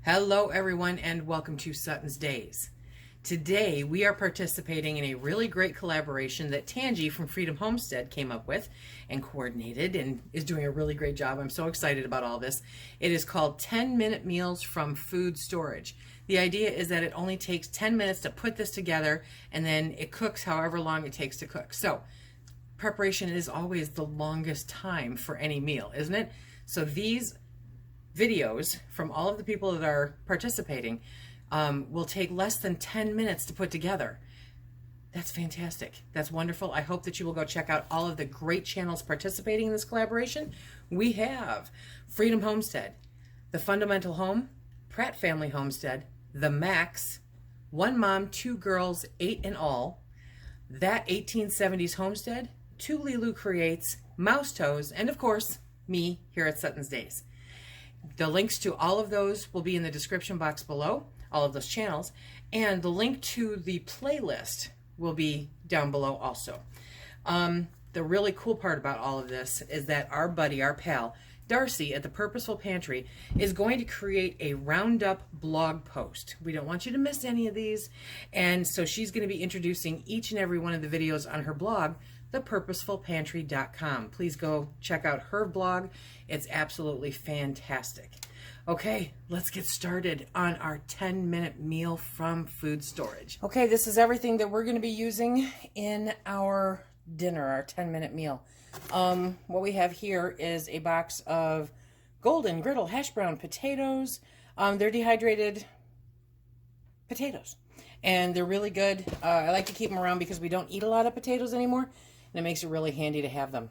Hello everyone and welcome to SuttonsDaze. Today we are participating in a really great collaboration that Tangi from Freedom Homestead came up with and coordinated and is doing a really great job. I'm so excited about all this. It is called 10-minute meals from food storage. The idea is that it only takes 10 minutes to put this together and then it cooks however long it takes to cook. So preparation is always the longest time for any meal, isn't it? So these videos from all of the people that are participating will take less than 10 minutes to put together. That's fantastic. That's wonderful. I hope that you will go check out all of the great channels participating in this collaboration. We have Freedom Homestead, The Fundamental Home, Pratt Family Homestead, The Max, One Mom, Two Girls, 8 in All, That 1870s Homestead, Two Lilu Creates, Mouse Toes, and of course, me here at SuttonsDaze. The links to all of those will be in the description box below, all of those channels, and the link to the playlist will be down below also. The really cool part about all of this is that our buddy, our pal, Darcy at the Purposeful Pantry is going to create a roundup blog post. We don't want you to miss any of these, and so she's going to be introducing each and every one of the videos on her blog, thepurposefulpantry.com. Please go check out her blog. It's absolutely fantastic. Okay, let's get started on our 10-minute meal from food storage. Okay, this is everything that we're going to be using in our dinner, our 10-minute meal. What we have here is a box of golden griddle hash brown potatoes. They're dehydrated potatoes, and they're really good. I like to keep them around because we don't eat a lot of potatoes anymore, and it makes it really handy to have them.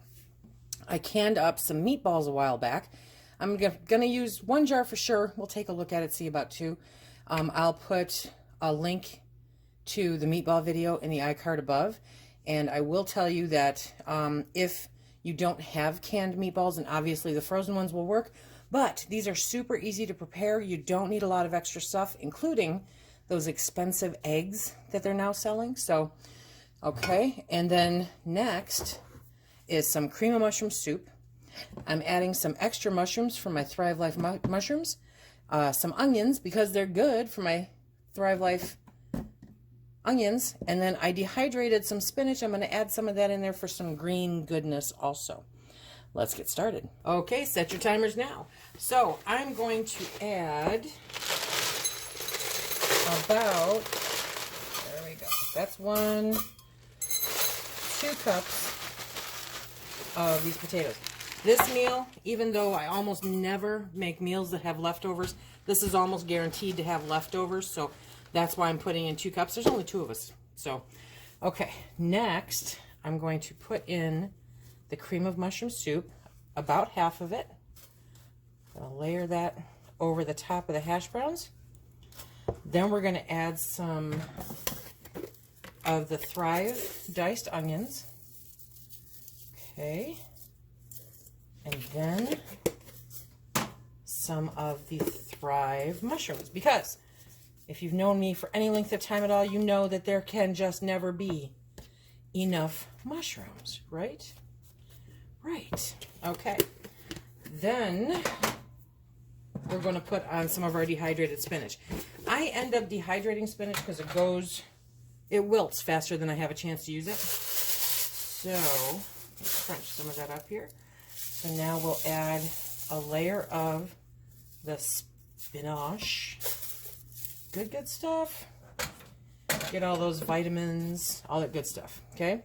I canned up some meatballs a while back. I'm gonna use one jar for sure. We'll take a look at it, see about two. I'll put a link to the meatball video in the iCard above, and I will tell you that if you don't have canned meatballs, and obviously the frozen ones will work, but these are super easy to prepare. You don't need a lot of extra stuff, including those expensive eggs that they're now selling. So, okay, and then next is some cream of mushroom soup. I'm adding some extra mushrooms from my Thrive Life mushrooms, some onions because they're good for my Thrive Life onions, and then I dehydrated some spinach. I'm going to add some of that in there for some green goodness also. Let's get started. Okay, set your timers now. So I'm going to add about, there we go, that's 2 cups of these potatoes. This meal, even though I almost never make meals that have leftovers, this is almost guaranteed to have leftovers, so that's why I'm putting in 2 cups. There's only 2 of us. So, okay, next I'm going to put in the cream of mushroom soup, about half of it. I'll layer that over the top of the hash browns. Then we're going to add some of the Thrive diced onions. Okay. And then some of the Thrive mushrooms, because if you've known me for any length of time at all, you know that there can just never be enough mushrooms, right? Right. Okay. Then we're going to put on some of our dehydrated spinach. I end up dehydrating spinach because it wilts faster than I have a chance to use it. So let's crunch some of that up here. So now we'll add a layer of the spinach. Good stuff. Get all those vitamins, all that good stuff, okay?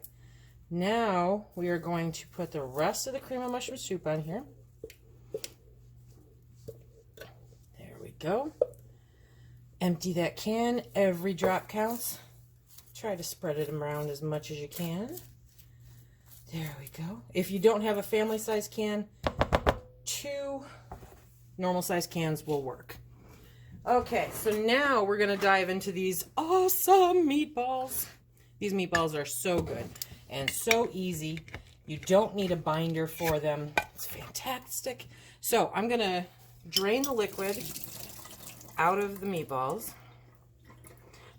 Now we are going to put the rest of the cream of mushroom soup on here. There we go. Empty that can. Every drop counts. Try to spread it around as much as you can. There we go. If you don't have a family size can, 2 normal size cans will work. Okay, so now we're going to dive into these awesome meatballs. These meatballs are so good and so easy. You don't need a binder for them. It's fantastic. So I'm going to drain the liquid out of the meatballs.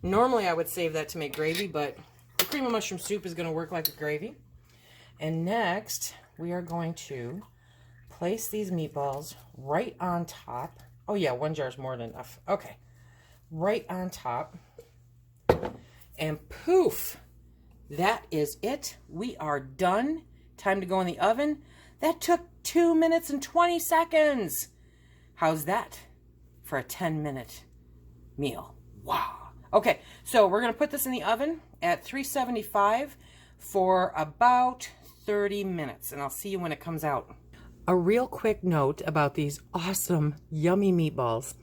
Normally I would save that to make gravy, but the cream of mushroom soup is going to work like a gravy. And next, we are going to place these meatballs right on top Oh yeah, 1 jar is more than enough. Okay. Right on top. And poof, that is it. We are done. Time to go in the oven. That took 2 minutes and 20 seconds. How's that for a 10-minute meal? Wow. Okay, so we're going to put this in the oven at 375 for about 30 minutes, and I'll see you when it comes out. A real quick note about these awesome, yummy meatballs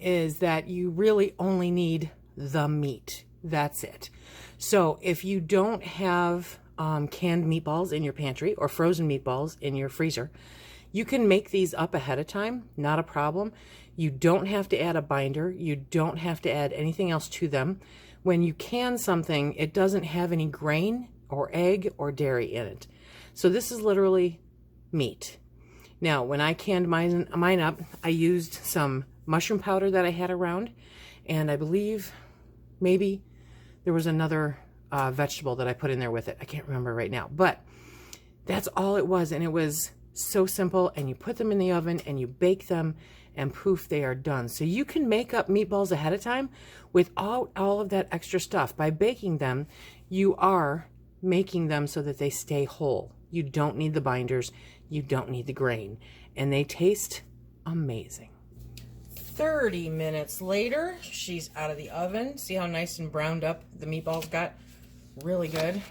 is that you really only need the meat. That's it. So if you don't have canned meatballs in your pantry or frozen meatballs in your freezer, you can make these up ahead of time, not a problem. You don't have to add a binder. You don't have to add anything else to them. When you can something, it doesn't have any grain or egg or dairy in it. So this is literally meat. Now, when I canned mine up, I used some mushroom powder that I had around, and I believe maybe there was another vegetable that I put in there with it. I can't remember right now, but that's all it was, and it was so simple. And you put them in the oven and you bake them, and poof, they are done. So you can make up meatballs ahead of time without all of that extra stuff. By baking them, you are making them so that they stay whole. You don't need the binders. You don't need the grain. And they taste amazing. 30 minutes later, she's out of the oven. See how nice and browned up the meatballs got? Really good.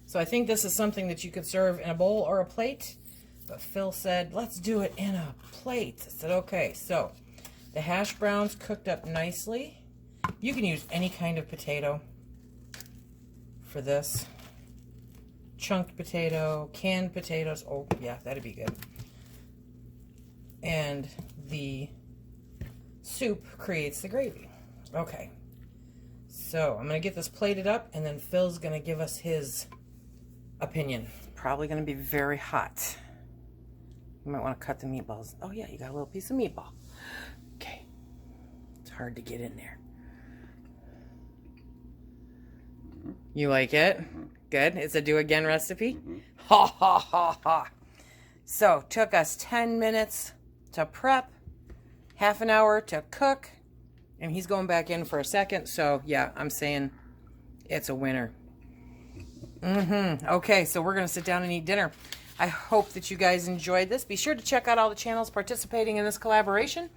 So I think this is something that you could serve in a bowl or a plate. But Phil said, let's do it in a plate. I said, okay. So the hash browns cooked up nicely. You can use any kind of potato for this. Chunked potato, canned potatoes. Oh, yeah, that'd be good. And the soup creates the gravy. Okay. So I'm going to get this plated up, and then Phil's going to give us his opinion. Probably going to be very hot. You might want to cut the meatballs. Oh, yeah, you got a little piece of meatball. Okay. It's hard to get in there. You like it? Good. It's a do again recipe. Ha ha ha ha. So, took us 10 minutes to prep, half an hour to cook, and he's going back in for a second. So, yeah, I'm saying it's a winner. Okay, so we're going to sit down and eat dinner. I hope that you guys enjoyed this. Be sure to check out all the channels participating in this collaboration.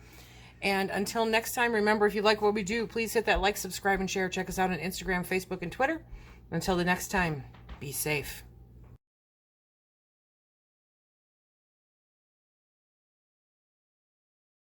And until next time, remember, if you like what we do, please hit that like, subscribe, and share. Check us out on Instagram, Facebook, and Twitter. Until the next time, be safe.